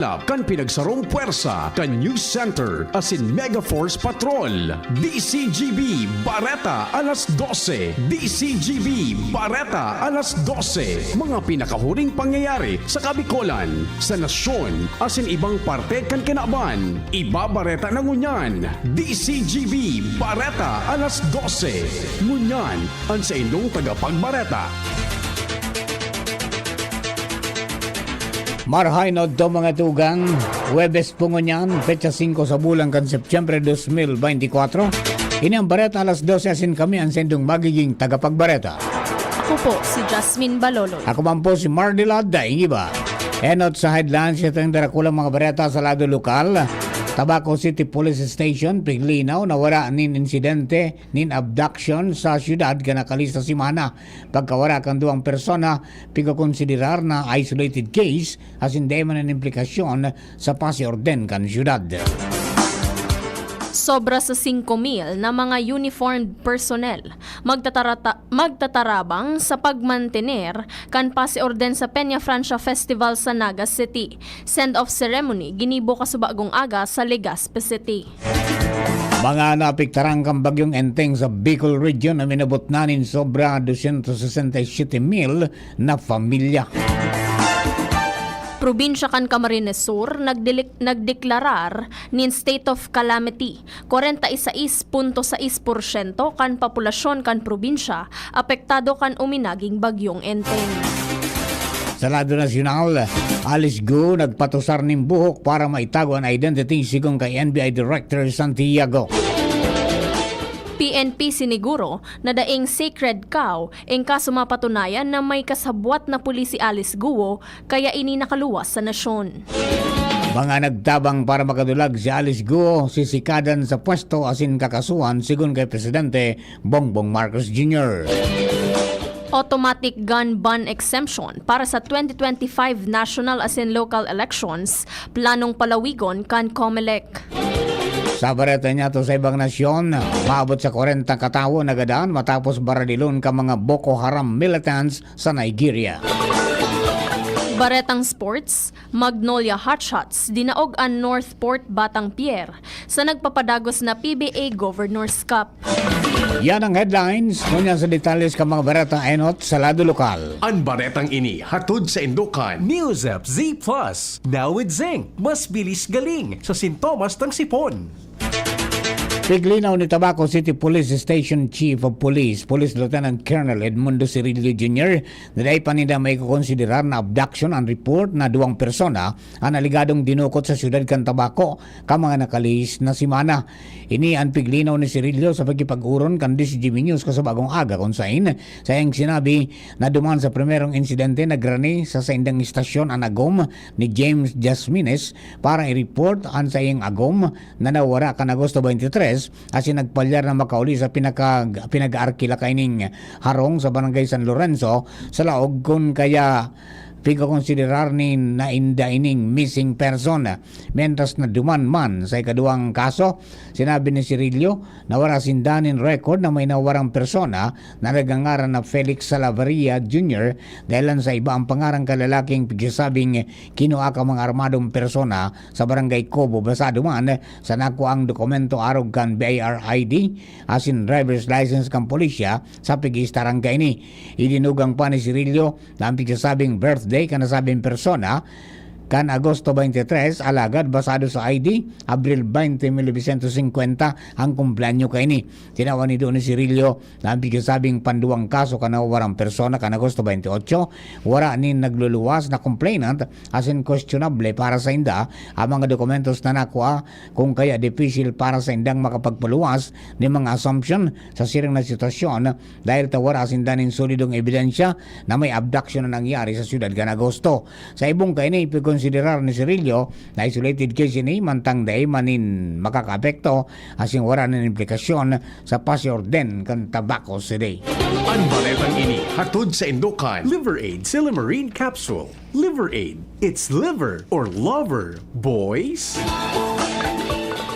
Kan pinagsarong puwersa, kan News Center, asin Mega Force Patrol. DCGB Bareta alas 12. DCGB Bareta alas 12. Mga pinakahuring pangyayari sa Kabikolan, sa nasyon, asin ibang parte kan kinaban. Ibabareta na ngunyan. DCGB Bareta alas 12. Ngunyan, ang sa inyong tagapagbareta. Marhay no do mga tugang, Huwebes po ngunyan, petsa 5 sa bulan kan Setyembre 2024. Ini ang bareta alas 12 asin kami ang sendong magiging tagapagbareta. Ako po si Jasmine Balolo. Ako man po si Mardila Daing Iba. Enot sa headlines ito yung darakulang mga bareta sa lado lokal. Tabaco City Police Station, Piglinaw, nawara nin insidente nin abduction sa syudad kanakalista simana. Pagkawara kang duwang persona, pigkakonsiderar na isolated case as hindi man ang implikasyon sa pasiorden kan syudad. Sobra sa 5,000 na mga uniformed personnel magtatarabang sa pagmantener kan pasiorden sa Peña Francia Festival sa Naga City. Send-off ceremony ginibo kasubagong aga sa Legazpi City. Mga napiktarang kang bagyong enteng sa Bicol Region na minabot nanin sobra 267,000 na pamilya. Probinsya kan Camarines Sur nagdeklarar nin state of calamity. 46.6% kan populasyon kan probinsya apektado kan uminaging bagyong enteng. Sa lado nasyonal, Alice Go nagpatusar ng buhok para maitago ang identity sigong kay NBI Director Santiago. PNP siniguro na daing sacred cow ang kaso mapatunayan na may kasabwat na pulis si Alice Guo kaya ini nakaluwas sa nasyon. Mga nagtabang para makadulag si Alice Guo sisikadan sa pwesto asin kakasuhan sigon kay Presidente Bongbong Marcos Jr. Automatic gun ban exemption para sa 2025 national asin local elections planong palawigon kan COMELEC. Sa bareta niya to sa ibang nasyon, maabot sa 40 katao nagadaan matapos baradilon ka mga Boko Haram militants sa Nigeria. Baretang sports, Magnolia Hotshots dinaog ang Northport Batang Pier sa nagpapadagos na PBA Governors Cup. Yan ang headlines. Ngunyan sa detalles ka mga bareta enot sa lado lokal. Ang baretang ini hatod sa Indokan. News App Z Plus, now with Zinc. Mas bilis galing sa sintomas ng sipon. Piglinaw ni Tabaco City Police Station Chief of Police, Police Lieutenant Colonel Edmundo Cirillo Jr. na dahil pa nila may kukonsiderar na abduction ang report na duwang persona ang aligadong dinukot sa syudad kan Tabaco ka mga nakalihis na simana. Ini ang piglinaw ni Cirillo sa pagkipag-uron kan DCGB News kasabagong aga kung sain. Sayang sinabi na duman sa primerong insidente na grani sa saindang istasyon ang agom ni James Jasmines para i-report ang sayang agom na nawara kan Agosto 23 asin nagpalyar na makauli sa pinag-arkila kaining harong sa Barangay San Lorenzo sa laog kun kaya pigkakonsiderar ni na indaining missing person. Mientras na duman man sa ikaduang kaso, sinabi ni Cirillo na wala sindanin record na may nawarang persona na nagangaran na Felix Salaveria Jr. dahil sa iba ang pangarang kalalaking pigsasabing kinuha ka mga armadong persona sa Barangay Cobo basado man sa nakuang dokumento arog kan BIR-ID asin driver's license kan polisya sa pigistarang kaini. Idinugang pa ni Cirillo na ang pigsasabing birthday kan nasabing persona kan Agosto 23 alagad basado sa ID Abril 20, 1950 ang kumpleanyo kaini. Tinawa ni doon ni Cirillo na ang pigsasabing panduang kaso kan nawarang persona kan Agosto 28 wara ni nagluluwas na complainant asin questionable para sa inda ang mga dokumentos na nakuha kung kaya difficile para sa indang makapagpaluwas ni mga assumption sa sirang na sitwasyon dahil tawara asindanin solidong ebidensya na may abduction na nangyari sa syudad kan Agosto. Sa ibong kaini konsiderar ni Cirillo na isolated case ini mantang day manin makakaapekto asing wala ng implikasyon sa pasiorden kan Tabaco City. Ang baretang ini hatod sa Indokan. Liver Aid Silimarine Capsule. Liver Aid. It's liver or lover, boys.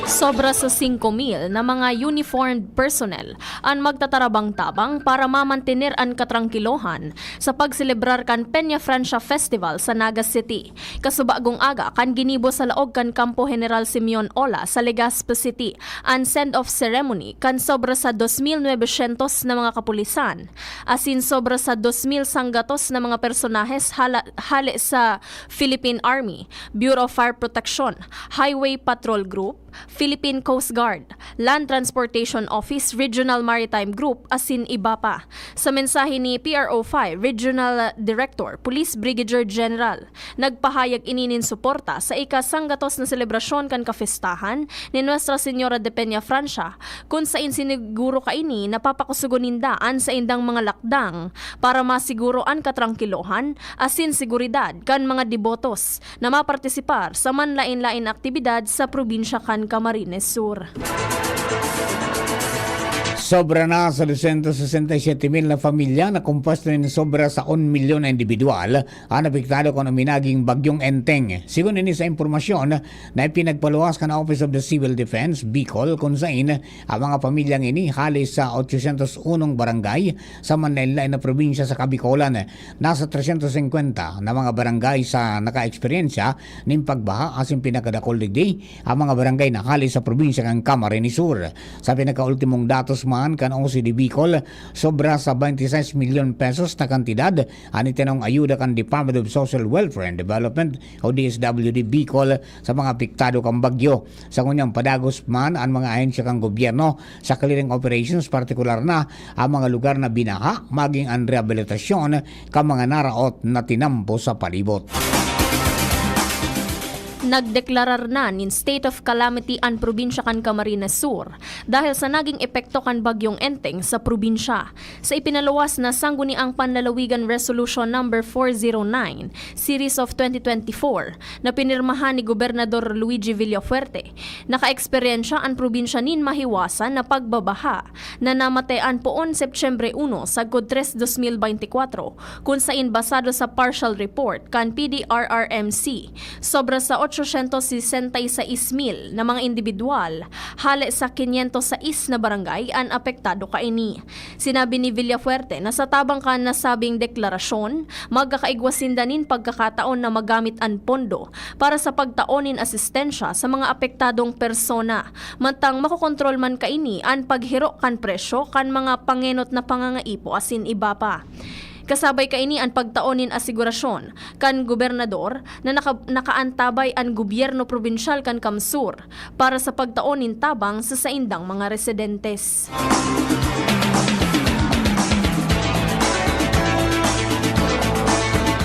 Sobra sa 5,000 na mga uniformed personnel ang magtatarabang-tabang para mamantener ang katrangkilohan sa pagselebrar kan Peña Francia Festival sa Naga City. Kasubagong aga kan ginibo sa laog kan Campo General Simeon Ola sa Legazpi City ang send-off ceremony kan sobra sa 2,900 na mga kapulisan. Asin sobra sa 2,000 sanggatos na mga personahes hali sa Philippine Army, Bureau of Fire Protection, Highway Patrol Group, Philippine Coast Guard, Land Transportation Office, Regional Maritime Group, asin iba pa. Sa mensahe ni PRO5 Regional Director, Police Brigadier General, nagpahayag ininin suporta sa ikasanggatos na selebrasyon kan kafestahan ni Nuestra Señora de Peña Francia, kung sa insiniguro kaini napapakusugonindaan sa indang mga lakdang para masiguro ang katrangkilohan asin seguridad kan mga debotos na mapartisipar sa manlain-lain aktibidad sa probinsya kan Camarines Sur. Sobra na sa 267,000 na pamilya na kumpuesto ng sobra sa 1 milyon na individual ang apektado kung minaging bagyong Enteng. Sigun ini sa impormasyon na ipinagpaluwas ka na Office of the Civil Defense, Bicol, kung saan ang mga pamilyang ini halis sa 801 barangay sa manlain-lain na probinsya sa Kabicolan. Nasa 350 na mga barangay sa naka-eksperyensya ng pagbaha asin pinakadakol digdi ang mga barangay na halis sa probinsya ng Camarines Sur. Sa pinakaultimong datos kan OCD Bicol, sobra sa 26 milyon pesos na kantidad ang itinong ayuda kan Department of Social Welfare and Development o DSWD Bicol sa mga apektado kang bagyo. Sa kunyang padagos man ang mga ahensya kang gobyerno sa clearing operations, partikular na ang mga lugar na binaha maging ang rehabilitasyon kang mga naraot na tinampo sa palibot. Nagdeklarar na nin state of calamity ang probinsya kan Camarines Sur dahil sa naging epekto kan bagyong Enteng sa probinsya. Sa ipinaluwas na sangguniang panlalawigan Resolution number 409 Series of 2024 na pinirmahan ni Gobernador Luigi Villafuerte, naka-eksperyensya ang probinsya nin mahiwasan na pagbabaha na namatean poon Septyembre 1 sa Godres 2024 kung saan basado sa partial report kan PDRRMC sobra sa 866,000 na mga individual hali sa 506 na barangay ang apektado kaini. Sinabi ni Villafuerte na sa tabang kan nasabing deklarasyon, magkakaigwasindanin pagkakataon na magamit ang pondo para sa pagtaonin asistensya sa mga apektadong persona. Mantang makokontrol man kaini ang paghiro kan presyo kan mga pangenot na pangangaipo asin iba pa. Kasabay kaini ang pagtaonin asigurasyon kan gobernador na nakaantabay ang gobyerno probinsyal kan Kamsur para sa pagtaonin tabang sa saindang mga residentes.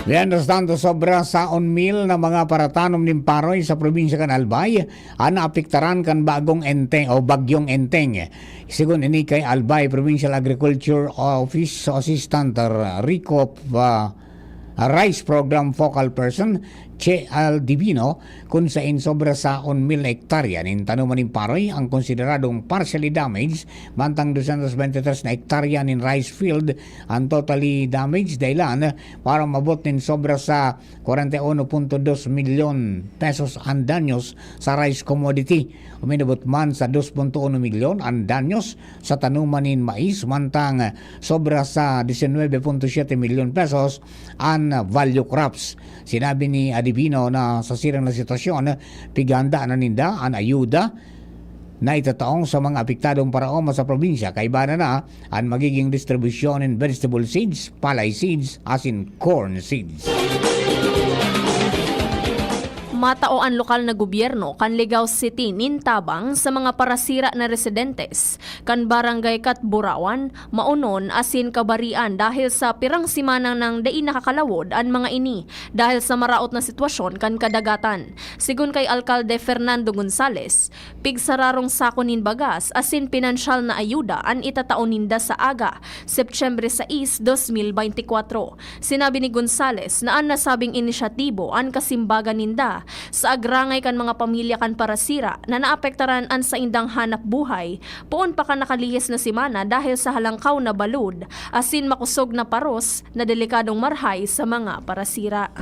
We understand sobra sa 1,000 na mga paratanom ng paroy sa probinsya kan Albay ang naapektaran kan bagong Enteng o bagyong Enteng. Sigun ini kay Albay Provincial Agriculture Office Assistant Rico Rice Program Focal Person Che Aldivino kung saan sobra sa 1,000 hektarya ng tanuman ng paroy ang konsideradong partially damaged, mantang 223 na hektarya ng rice field ang totally damaged dahilan para mabot ng sobra sa 41.2 milyon pesos ang danyos sa rice commodity. Uminabot man sa 2.1 milyon ang danyos sa tanuman ng mais, mantang sobra sa 19.7 milyon pesos ang value crops. Sinabi ni Adivino na sa sirang na sitwasyon, piganda na ninda ang ayuda na itataong sa mga apektadong paraoma sa probinsya. Kaiba na ang magiging distribusyon in vegetable seeds, palay seeds, asin corn seeds. Matao ang lokal na gobyerno kan Legao City nintabang sa mga parasira na residentes kan barangay Katburawan, Maunon asin Kabarian dahil sa pirang simanang nang dai nakakalawod ang mga ini dahil sa maraot na sitwasyon kan kadagatan. Sigun kay Alkalde Fernando Gonzales, pigsararong sako nin bagas asin pinansyal na ayuda ang itataon ninda sa aga, Septyembre 6, 2024. Sinabi ni Gonzales na ang nasabing inisyatibo ang kasimbagan ninda sa agrangay kan mga pamilya kan parasira na naapektaran an sa indang hanap buhay poon pa ka nakalihis na simana dahil sa halangkaw na balud asin makusog na paros na delikadong marhay sa mga parasira.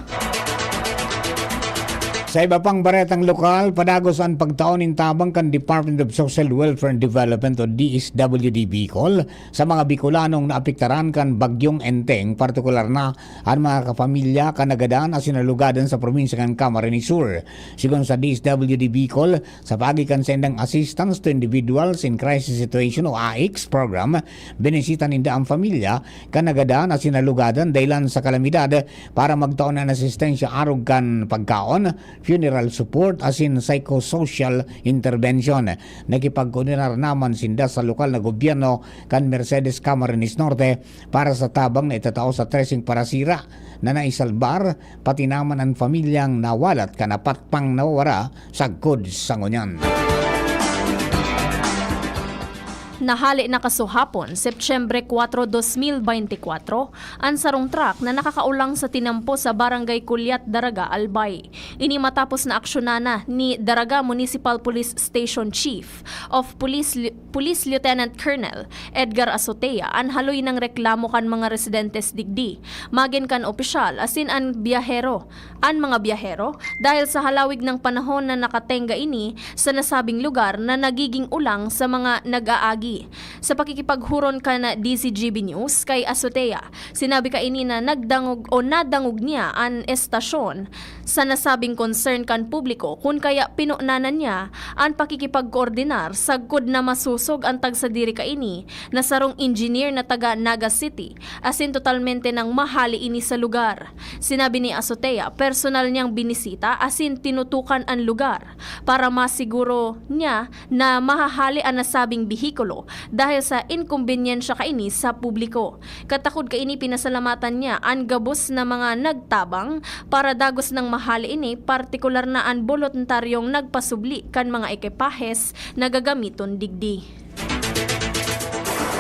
Sa iba pang baretang lokal, padagos ang pagtaon in tabang kan Department of Social Welfare and Development o DSWD Bicol sa mga Bicolanong naapektaran kan Bagyong Enteng, partikular na ang mga kapamilya kanagadan na sinalugadan sa probinsya kan Camarines Sur. Sigon sa DSWD Bicol, sa pagikan sendang Assistance to Individuals in Crisis Situation o AICS program, binisita ninda ang pamilya kanagadan na sinalugadan dahilan sa kalamidad para magtaon ng asistensya arog kan pagkaon, funeral support as in psychosocial intervention. Nakipagkoordinar naman sinda sa lokal na gobyerno kan Mercedes Camarines Norte para sa tabang na itatao sa tracing parasira na naisalbar pati naman ang pamilyang nawalat kanapat pang nawawara sa good sangunyan. Nahali na kasuhapon, Septyembre 4, 2024, ang sarong truck na nakakaulang sa tinampo sa Barangay Kulyat, Daraga, Albay. Ini matapos na aksyonan ni Daraga Municipal Police Station Chief of Police Lieutenant Colonel Edgar Azotea ang haloy ng reklamo kan mga residentes digdi. Magin kan opisyal asin ang mga biyahero dahil sa halawig ng panahon na nakatenga ini sa nasabing lugar na nagiging ulang sa mga nag-aagi. Sa pakikipaghuron ka na DCGB News kay Azotea, sinabi ka ini na nadangog niya ang estasyon sa nasabing concern kan publiko kung kaya pinunanan niya ang pakikipagkoordinar sagkod na masusog ang tagsadiri ka ini na sarong engineer na taga Naga City asin totalmente ng mahali ini sa lugar. Sinabi ni Azotea, personal niyang binisita asin tinutukan ang lugar para masiguro niya na mahahali ang nasabing bihikulo dahil sa inconvenience kaini sa publiko. Katakod kaini pinasalamatan niya ang gabos na mga nagtabang para dagos ng mahali ini, partikular na ang voluntaryong nagpasubli kan mga ekipahes na gagamiton digdi.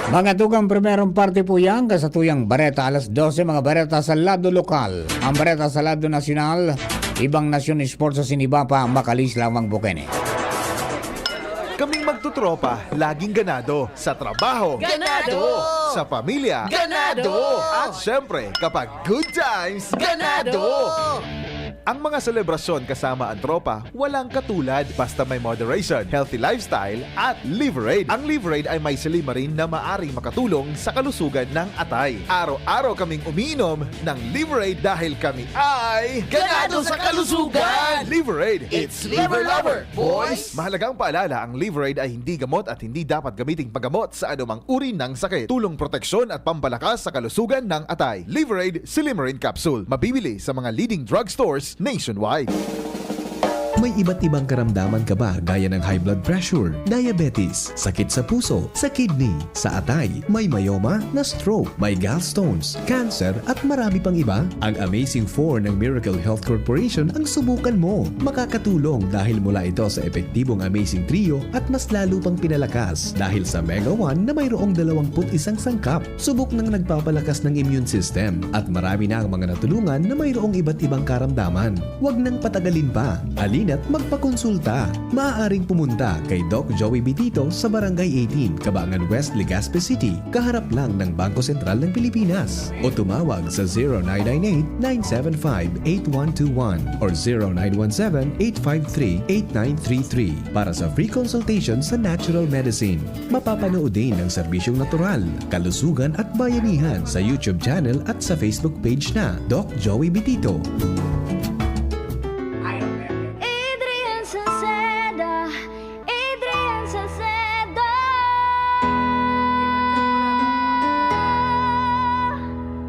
Mga tugang primerong parte po yan, kasatuyang Bareta alas 12, mga Bareta sa lado lokal. Ang Bareta sa lado nasyonal, ibang nasyon sports sa Sinibapa, Makalis lamang Bukene. Kaming magtutropa, laging ganado. Sa trabaho, Ganado! Sa pamilya, Ganado! At syempre, kapag good times, Ganado! Ang mga selebrasyon kasama ang tropa, walang katulad basta may moderation, healthy lifestyle at Liverade. Ang Liverade ay may silimarin na maaring makatulong sa kalusugan ng atay. Araw-araw kaming umiinom ng Liverade dahil kami ay Ganado sa kalusugan! Liverade! It's Liver Lover, boys! Mahalagang paalala, ang Liverade ay hindi gamot at hindi dapat gamiting paggamot sa anumang uri ng sakit. Tulong proteksyon at pampalakas sa kalusugan ng atay. Liverade Silimarin Capsule. Mabibili sa mga leading drugstores nationwide. May iba't ibang karamdaman ka ba gaya ng high blood pressure, diabetes, sakit sa puso, sa kidney, sa atay, may myoma, na stroke, may gallstones, cancer at marami pang iba? Ang Amazing 4 ng Miracle Health Corporation ang subukan mo. Makakatulong dahil mula ito sa epektibong Amazing Trio at mas lalo pang pinalakas dahil sa Mega 1 na mayroong 21 sangkap. Subok ng nagpapalakas ng immune system at marami na ang mga natulungan na mayroong iba't ibang karamdaman. Huwag nang patagalin pa. At magpakonsulta. Maaaring pumunta kay Doc Joey Bitito sa Barangay 18, Cabangan West, Legazpi City, kaharap lang ng Bangko Sentral ng Pilipinas. O tumawag sa 0998-975-8121 or 0917-853-8933 para sa free consultation sa natural medicine. Mapapanood din ang serbisyong natural, kalusugan at bayanihan sa YouTube channel at sa Facebook page na Doc Joey Bitito.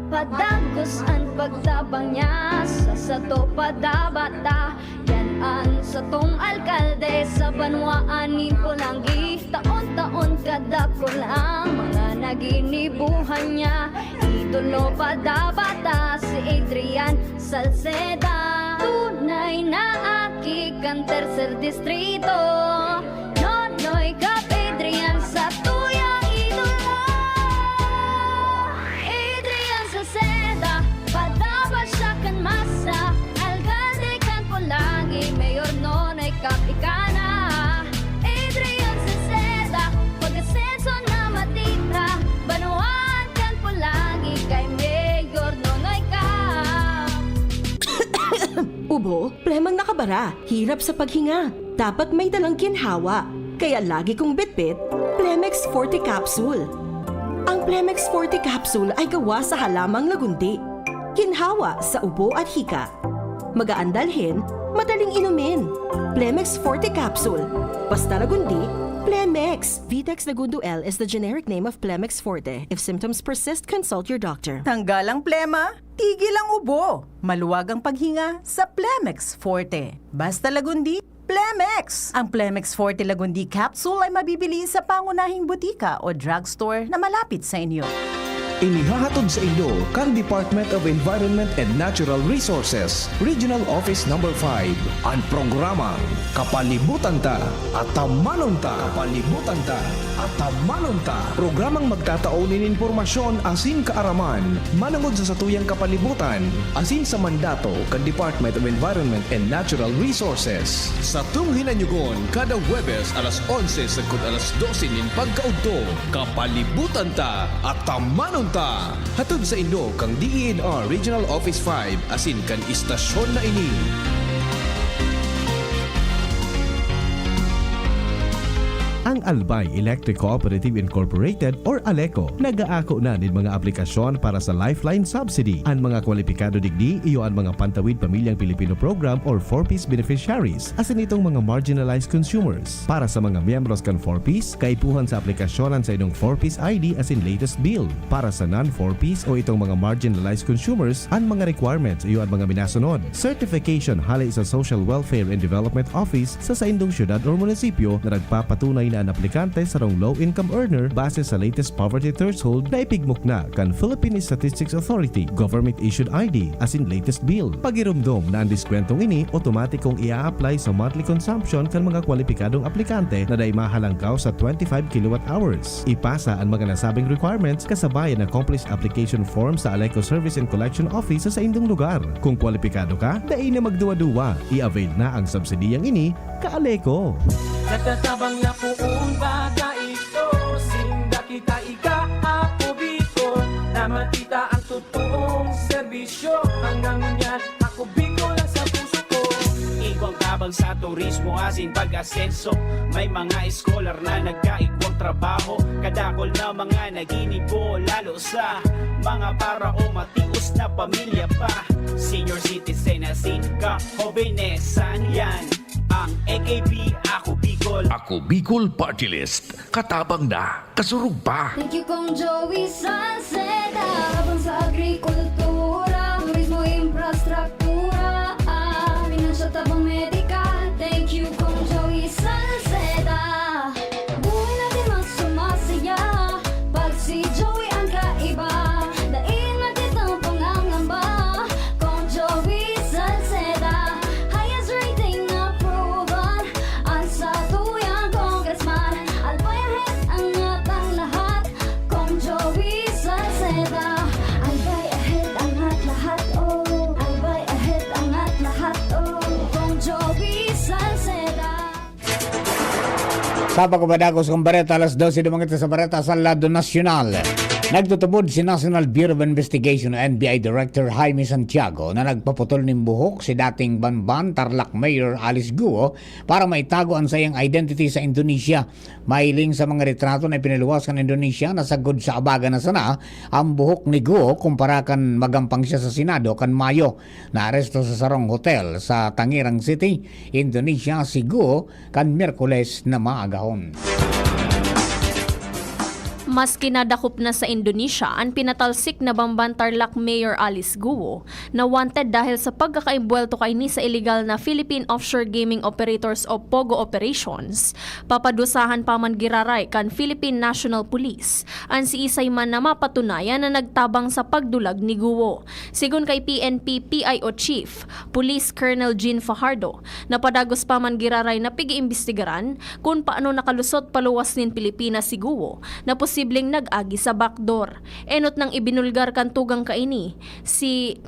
Padagos ang pagtabang niya sa sato padabata. Yan ang satong alkalde sa banwaan ko lang taon-taon kada ko lang mga naginibuhan niya. Idolo padabata si Adrian Salceda. Tunay na aki kan tercer distrito. Nonoy Kap Adrian sa tuyang idolo. Adrian Salceda, padaba siya kan masa. Alcalde kan po lagi, Mayor Nonoy Kap ikana. Adrian Salceda, pag-asenso na matita. Banuan kan po lagi kay Mayor Nonoy Kap. Ubo, premang nakabalik Babara, hirap sa paghinga. Dapat may dalang ginhawa. Kaya lagi kong bitbit, Plemex Forte Capsule. Ang Plemex Forte Capsule ay gawa sa halamang lagundi. Ginhawa sa ubo at hika. Magaan dalhin, madaling inumin. Plemex Forte Capsule. Basta lagundi, Plemex. Vitex Lagundo L is the generic name of Plemex Forte. If symptoms persist, consult your doctor. Tanggal ang plema, tigil ang ubo. Maluwag ang paghinga sa Plemex Forte. Basta lagundi, Plemex. Ang Plemex Forte Lagundi Capsule ay mabibili sa pangunahing butika o drugstore na malapit sa inyo. Inihahatod sa inyo kang Department of Environment and Natural Resources, Regional Office No. 5. Ang programa Kapalibutan Ta at Tamanon Ta. Kapalibutan Ta at Tamanon Ta. Programang magtataon ng impormasyon asin kaaraman, manungod sa satuyang kapalibutan, asin sa mandato kang Department of Environment and Natural Resources. Sa tunghinanyugon, kada Huwebes alas 11 sagkod alas 12 nin pagkaudto, Kapalibutan Ta at Tamanon Ta. Hatod sa inyo kang DENR Regional Office 5 asin kan istasyon na ini. Ang Albay Electric Cooperative Incorporated or ALECO nagaako na ng mga aplikasyon para sa Lifeline Subsidy. Ang mga kwalipikado digdi iyo ang mga Pantawid Pamilyang Pilipino Program or 4Ps beneficiaries asin itong mga marginalized consumers. Para sa mga miyembros kan 4Ps, kaipuhan sa aplikasyonan sa inyong 4Ps ID asin latest bill. Para sa non-4Ps o itong mga marginalized consumers, ang mga requirements iyo ang mga minasunod. Certification halay sa Social Welfare and Development Office sa indong syudad o munisipyo na nagpapatunay na ang aplikante sa rong low-income earner base sa latest poverty threshold na ipigmok na kan Philippine Statistics Authority government-issued ID as in latest bill. Pagirumdom na ang diskwentong ini, automatikong ia-apply sa monthly consumption kan mga kwalipikadong aplikante na day mahalangkaw sa 25 kWh. Ipasa ang mga nasabing requirements kasabay ang accomplished application form sa ALECO Service and Collection Office sa indong lugar. Kung kwalipikado ka, dai na magduwa-duwa. I-avail na ang subsidiyang ini ka-ALECO. Natatabang na puong baga ito, sinda kita ika-ako Bicol, na matita ang totoong serbisyo. Hanggang ngunyan, ako Bicol lang sa puso ko. Igwang tabang sa turismo asin pag-asenso, may mga scholar na nagkaigwang trabaho, kadakol na mga naginibo, lalo sa mga para o matius na pamilya pa. Senior citizen asin ka-hobenesan yan. Ang AKP, Ako Bicol. Ako Bicol Party List. Katabang na, kasurug pa. Thank you kong Joey Salceda. Habang sa agrikultura, turismo, infrastruktura, financial tabang medikal. Thank you kong Joey Salceda. Buhay natin mas sumasaya pag si Joey ang kaiba. Daig natin ang pangangamba kong Joey Salceda. Highest rating na proven ang sa tuyang congressman. Albayahet ang atang lahat kong Joey Salceda. Albay ahead ang lahat, oh. Albay ahead ang lahat, oh. Kong Joey Salceda. Sa pagkabadagos kong Bareta, alas 12 dumangit sa Bareta sa Lado Nacional. Nagtutubod si National Bureau of Investigation o NBI Director Jaime Santiago na nagpaputol ng buhok si dating Banban Tarlac Mayor Alice Guo para maitago ang sayang identity sa Indonesia. Mahiling sa mga retrato na piniluwas kan Indonesia na sagod sa abaga na sana ang buhok ni Guo kumpara kan magampang siya sa Senado kan Mayo. Naaresto sa Sarong Hotel sa Tangirang City, Indonesia si Guo kan Miyerkules na maagahon. Mas kinadakop na sa Indonesia ang pinatalsik na Bamban Tarlac Mayor Alice Guo na wanted dahil sa pagkakaimbuelto kay ni sa illegal na Philippine Offshore Gaming Operators o POGO operations. Papadusahan pa man giraray kan Philippine National Police ang si isay man na mapatunayan na nagtabang sa pagdulag ni Guo. Sigun kay PNP PIO Chief Police Colonel Jean Fajardo, napadagos pa man giraray na pigi-imbestigaran kung paano nakalusot paluwas nin Pilipinas si Guo na posible posibleng nag-agi sa backdoor. Enot nang ibinulgar kan tugang kaining si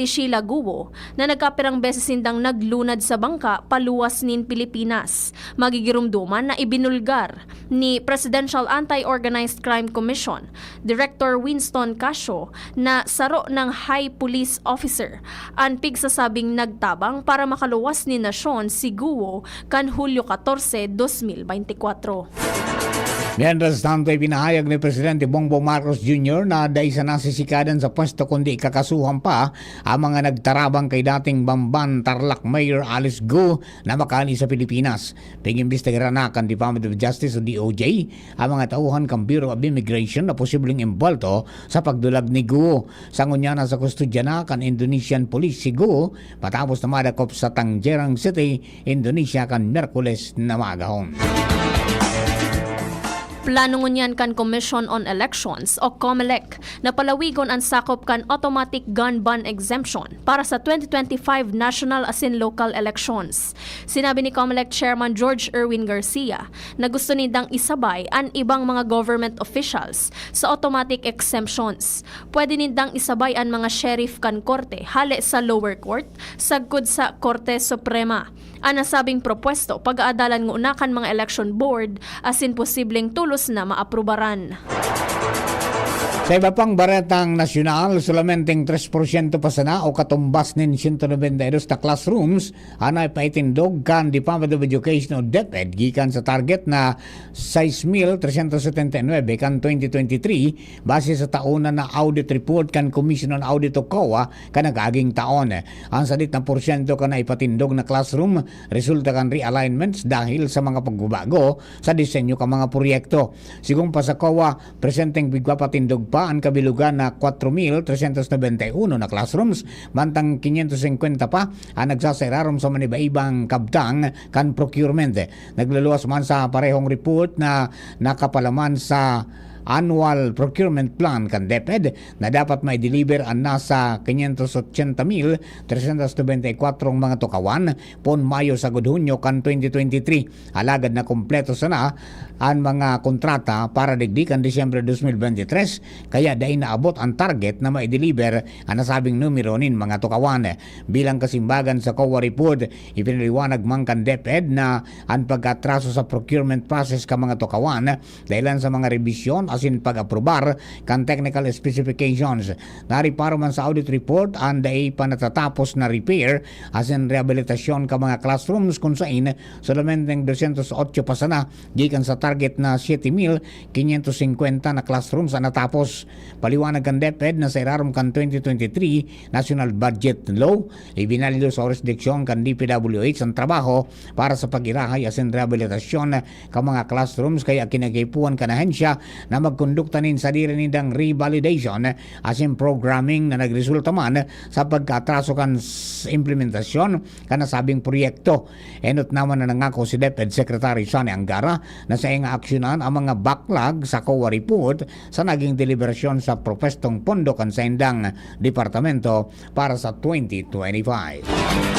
Sheila Guo na nagkapirang beses sindang naglunad sa bangka paluwas nin Pilipinas. Magigirumduman na ibinulgar ni Presidential Anti-Organized Crime Commission Director Winston Casio na saro ng High Police Officer ang pigsasabing nagtabang para makaluwas ni nasyon si Guo kan Hulyo 14, 2024. Mientras tanto, pinahayag ni Presidente Bongbong Marcos Jr. na dahil sa nasisikadan sa pwesto kundi kakasuhan pa ang mga nagtarabang kay dating Bamban Tarlac Mayor Alice Go na makali sa Pilipinas. Pag-imbestigaran na kan Department of Justice o DOJ ang mga tauhan ng Bureau of Immigration na posibleng imbalto sa pagdulag ni Go. Sangunya na sa kustudya na kan Indonesian Police si Go patapos na madakop sa Tangerang City, Indonesia kan Merkules na magahon. Plano ngunyan kan Commission on Elections o COMELEC na palawigon ang sakop kan automatic gun ban exemption para sa 2025 national asin local elections. Sinabi ni COMELEC Chairman George Erwin Garcia na gusto nindang isabay ang ibang mga government officials sa automatic exemptions. Pwede nindang isabay ang mga sheriff kan korte hali sa lower court sagkod sa Korte Suprema. Ang nasabing propwesto pag-aadalan ng unakan mga election board asin posibleng tulos na maaprubaran. Sa iba pang baretang nasyonal, solamenteng 3% pa sana o katumbas nin 192 na classrooms anay paitindog kan Department of Education o DepEd gikan sa target na 6,379 kan 2023 base sa tauna na audit report kan Commission on Audit o COA kan nag-aging taon. Ang salit na porsyento kan ipatindog na classroom resulta kan realignments dahil sa mga pagbabago sa disenyo kan mga proyekto. Sigung pa sa COA, presenteng bigpapatindog pa ang kabilugan na 4,391 na classrooms, mantang 550 pa ang nagsasararom sa maniba-ibang kabtang kan procurement. Nagluluwas man sa parehong report na nakapalaman sa annual procurement plan kan DepEd na dapat may deliver ang nasa 580,394 mga tukawan pon Mayo sa Hunyo kan 2023. Alagad na kompleto sana ang mga kontrata para digdikan Disyembre 2023 kaya dahil naabot ang target na may deliver ang nasabing numero nin mga tukawan. Bilang kasimbagan sa COA report, ipinaliwanag man kan DepEd na ang pag-atraso sa procurement process ka mga tukawan dahilan sa mga revisyon asin pag-aprobar kan technical specifications. Nariparo man sa audit report ang dahi pa natatapos na repair asin rehabilitasyon ka mga classrooms kung saan solamenteng 208 pa sana gikan sa target na 7,550 na classrooms ang natapos. Paliwanag kan DepEd na sa irarom kan 2023 National Budget Law, ibinalyo sa jurisdiksyon kan DPWH ang trabaho para sa pag-irahay asin rehabilitasyon ka mga classrooms kaya kinagapuan kan ahensya na magkonduktanin sa diri nindang revalidation asin programming na nagresulta man sa pagkatraso kan implementasyon kan nasabing proyekto. Enot naman na nangako si DepEd Secretary Sonny Angara na sa nga aksyonan ang mga backlog sa COA report sa naging deliberasyon sa propestong pondo kan sa indang departamento para sa 2025.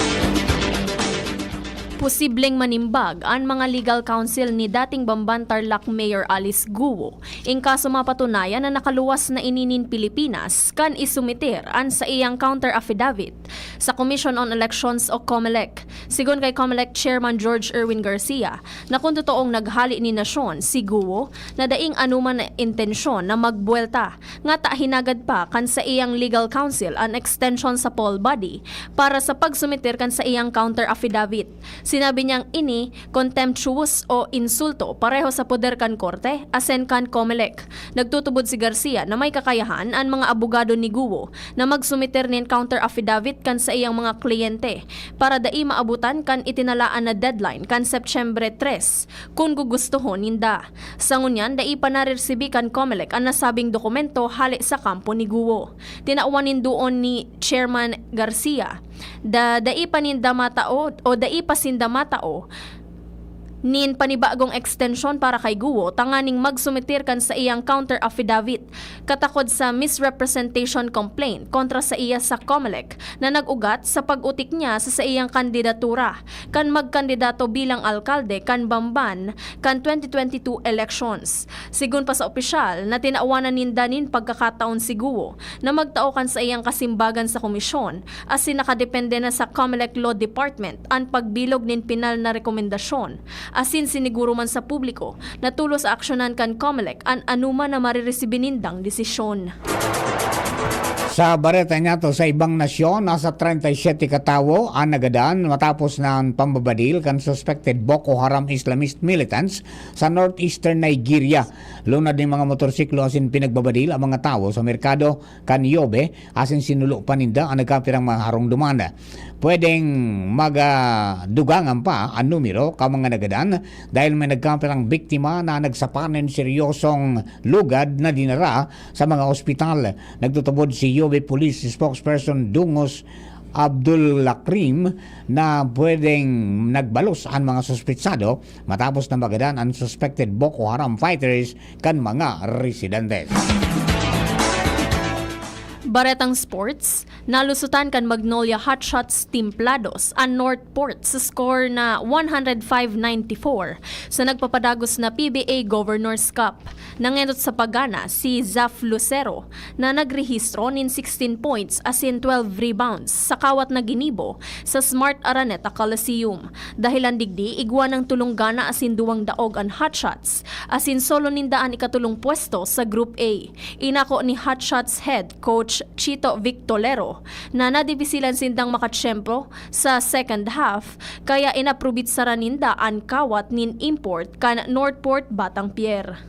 Posibleng manimbag ang mga legal counsel ni dating Bamban Tarlac Mayor Alice Guo in kaso mapatunayan na nakaluwas na ininin Pilipinas kan isumiter an sa iyang counter affidavit sa Commission on Elections o COMELEC. Sigon kay COMELEC Chairman George Erwin Garcia na kung totoong naghali ni nasyon si Guo na daing anuman na intensyon na magbuelta nga ta hinagad pa kan sa iyang legal counsel an extension sa poll body para sa pagsumiter kan sa iyang counter affidavit. Sinabi niyang ini contemptuous o insulto pareho sa poder kan korte asen kan COMELEC. Nagtutubod si Garcia na may kakayahan ang mga abogado ni Guo na magsumiter nin counter affidavit kan sa iyang mga kliyente para dai maabutan kan itinalaan na deadline kan September 3 kung gugustuhon ninda. Sangunyan dai pa nariresibi kan COMELEC ang nasabing dokumento hali sa kampo ni Guo. Tinauwanin doon ni Chairman Garcia dai pa sinda matao Nin panibagong extension para kay Guo, tanganing magsumitir kan sa iyang counter affidavit katakod sa misrepresentation complaint kontra sa iya sa COMELEC na nag-ugat sa pag-utik niya sa iyang kandidatura kan magkandidato bilang alkalde kan Bamban kan 2022 elections. Sigun pa sa opisyal na tinaawanan nindanin pagkakataon si Guo na magtao kan sa iyang kasimbagan sa komisyon asin nakadepende na sa COMELEC Law Department ang pagbilog nin pinal na rekomendasyon. Asin siniguro man sa publiko na tulos aksyonan kan COMELEC an anuma na mariresibinindang desisyon. Sa bareta niya to sa ibang nasyon, nasa 37 katawo ang nagadan matapos ng pambabadil kan suspected Boko Haram Islamist militants sa northeastern Nigeria. Lunad ng mga motorsiklo asin pinagbabadil ang mga tawo sa merkado kan Yobe asin sinulo paninda ang nagkapirang mga harong dumanda. Pwedeng magadugangan pa ang numero ka mga nagadan dahil may nagkapirang biktima na nagsapanin seryosong lugad na dinara sa mga ospital. Nagtutubod si Yobe Police spokesperson Dungos Abdul Lakrim na pwedeng nagbalos ang mga suspetsado matapos na magadan ang suspected Boko Haram fighters kan mga residentes. Baretang sports, nalusutan kan Magnolia Hotshots Timplados ang Northport sa score na 105-94 sa nagpapadagos na PBA Governors Cup. Nangenot sa pagana si Zaf Lucero na nagrehistro nin 16 points asin 12 rebounds sa kawat na ginibo sa Smart Araneta Coliseum. Dahilan digdi, igwa ng tulong gana asin duwang daog ang Hotshots asin solo nindaan ikatulong pwesto sa Group A. Inako ni Hotshots head coach Chito Victolero na nadibisilan sindang makatsyempo sa second half kaya inaprubit sa raninda ang kawat nin import kan Northport Batang Pier.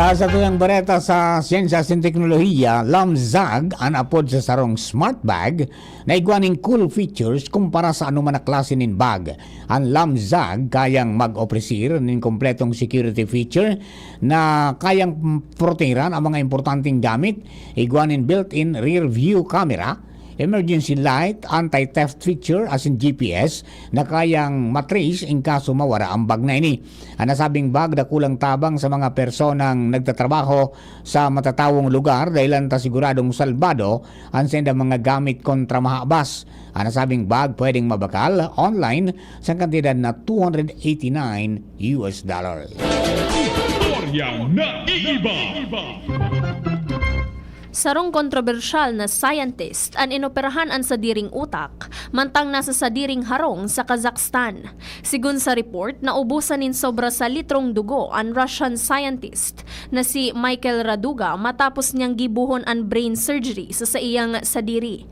Sa tuyang bareta sa Siyensya at Teknolohiya, Lamzag ang apod sa sarong smart bag na igwaning cool features kumpara sa anuman na klase nin bag. Ang Lamzag kayang mag-opresir nin kompletong security feature na kayang proteran ang mga importanteng gamit, igwanin built-in rear view camera, emergency light, anti-theft feature as in GPS na kayang matrace in kaso mawara ang bag na ini. Ang nasabing bag na kulang tabang sa mga personang nagtatrabaho sa matatawong lugar dahil anta siguradong salbado ang senda mga gamit kontra mahabas. Ang nasabing bag pwedeng mabakal online sa kantidad na $289. Sarong kontrobersyal na scientist ang inoperahan ang sadiring utak, mantang nasa sadiring harong sa Kazakhstan. Sigun sa report, naubusan nin sobra sa litrong dugo ang Russian scientist na si Michael Raduga matapos niyang gibuhon ang brain surgery sa iyang sadiri.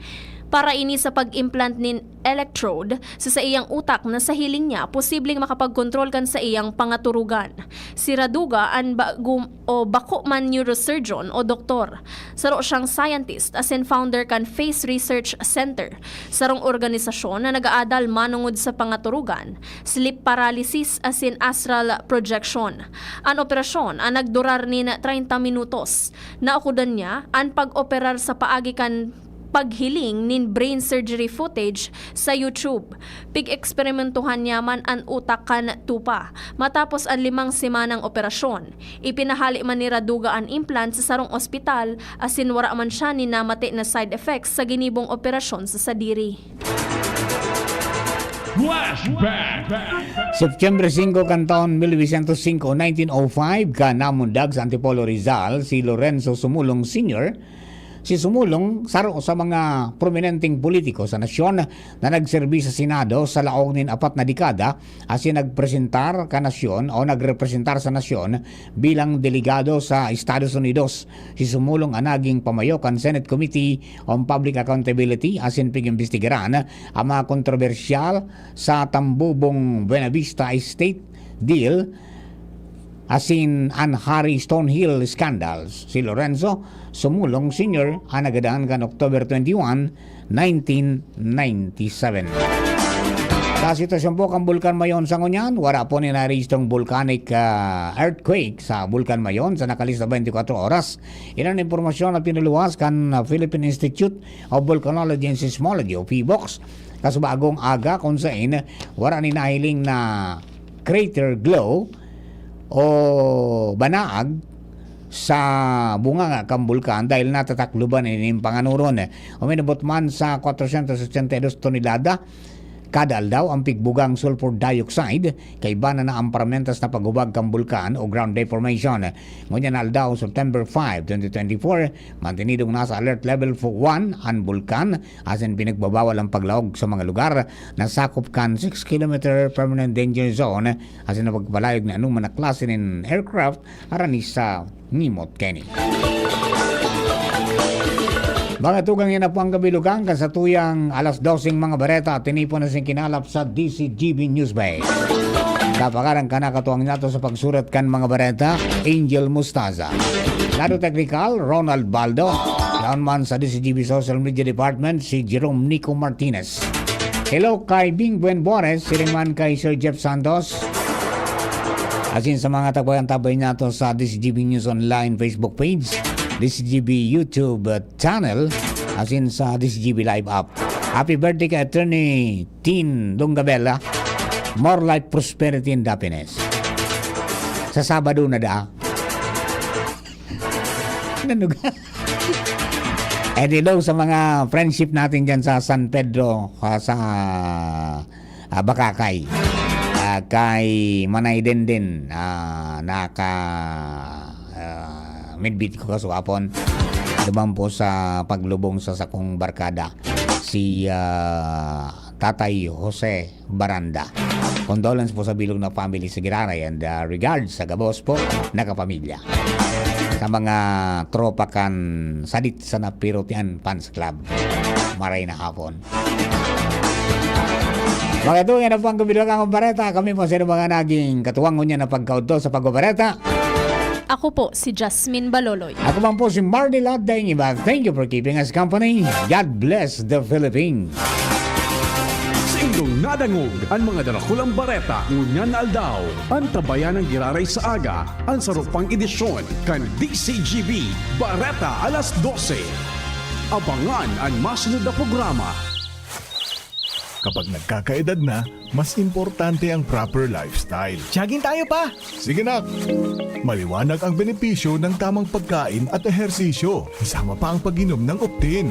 Para ini sa pag-implant nin electrode sa iyang utak na sa hiling niya, posibleng makapag-control kan sa iyang pangaturugan. Si Raduga ang bako man neurosurgeon o doktor. Saro siyang scientist as in founder kan Face Research Center, sarong organisasyon na nag-aadal manungod sa pangaturugan, sleep paralysis as in astral projection. Ang operasyon ang nagdurar nin 30 minutos. Naukudan niya ang pag-operar sa paagi kan paghiling nin brain surgery footage sa YouTube. Pig-eksperimentuhan niya man ang utak kan tupa. Matapos ang 5 semanang operasyon, ipinahali man ni Raduga ang implant sa sarong ospital asin wara man siya ni namati na side effects sa ginibong operasyon sa sadiri. September 5 kan taon 1905, 1905 ka namundag sa Antipolo Rizal si Lorenzo Sumulong Sr. Si Sumulong saro sa mga prominenteng politiko sa nasyon na nagserbi sa Senado sa laog nin 4 na dekada asin nagpresentar ka nasyon o nagrepresentar sa nasyon bilang delegado sa Estados Unidos. Si Sumulong ang naging pamayo kan Senate Committee on Public Accountability asin pigimbestigaran ang mga kontrobersyal sa Tambubong Buenavista Estate deal asin ang Harry Stonehill scandals. Si Lorenzo Sumulong Sr. ang nagadaan kan October 21, 1997. Sa sitwasyon po kang Bulkan Mayon sa ngunyan, wala po ni narehistong volcanic earthquake sa Bulkan Mayon sa nakalista 24 oras. Ilan impormasyon na pinuluwas kan Philippine Institute of Volcanology and Seismology o PBOX. Kasubagong aga kung saan wala ni nahiling na crater glow o banaag sa bunga nga kang bulkan dahil natatakluban ining panganuron. Uminabot man sa 482 tonelada kada aldaw ang pigbugang sulfur dioxide kay bana na ang paramentas na paghubag kang bulkan o ground deformation. Ngunyan aldaw September 5, 2024, mantinidong nasa alert level 1 ang bulkan asin pinagbabawal ang paglawag sa mga lugar na sakop kan 6 km permanent danger zone asin na pagpalayog na anong mga klase ng aircraft arani sa Nimot Kenny. Mga tugang yan na po ang kabilugan sa tuyang alas 12 mga bareta tinipon na sing kinalap sa DCGB Newsbay. Kapakarang ka nakatuwang nato sa pagsurat kan mga bareta Angel Mustaza. Lado technical Ronald Baldo. Down man sa DCGB Social Media Department si Jerome Nico Martinez. Hello kay Bing Buen Borges, siringman kay Sir Jeff Santos. Asin sa mga tagbayan-tabay nato sa DCGB News Online Facebook page, DCGB YouTube channel, asin sa DCGB Live app. Happy birthday kay Attorney Tin Dongabella. More life, prosperity, and happiness. Sa Sabado na da. Nanuga. And hello sa mga friendship natin dyan sa San Pedro, sa Bakakay. Kay Manay Denden, midbit ko kaswapon naman po sa paglubong sa sakong barkada si Tatay Jose Baranda. Condolence po sa bilog na family sa Giraray and regards sa gabos po na kapamilya. Sa mga tropa kan sadit sa Napirotian Fans Club. Maray na hapon. Mga ito yan ang pangkabilang ang bareta. Kami po sa mga naging katuwang niya na pagkauto sa pagbabareta. Ako po si Jasmine Baloloy. Ako man po si Marty Latday. Thank you for keeping us company. God bless the Philippines. Sa inyong nadangog ang mga darakulang bareta ngunyan aldaw. Ang tabayan ng giraray sa aga ang sarupang edisyon kan DCGB Bareta alas 12. Abangan ang masunod na programa. Kapag nagkakaedad na, mas importante ang proper lifestyle. Jogging tayo pa! Sige nak! Maliwanag ang benepisyo ng tamang pagkain at ehersisyo. Kasama pa ang pag-inom ng Optin.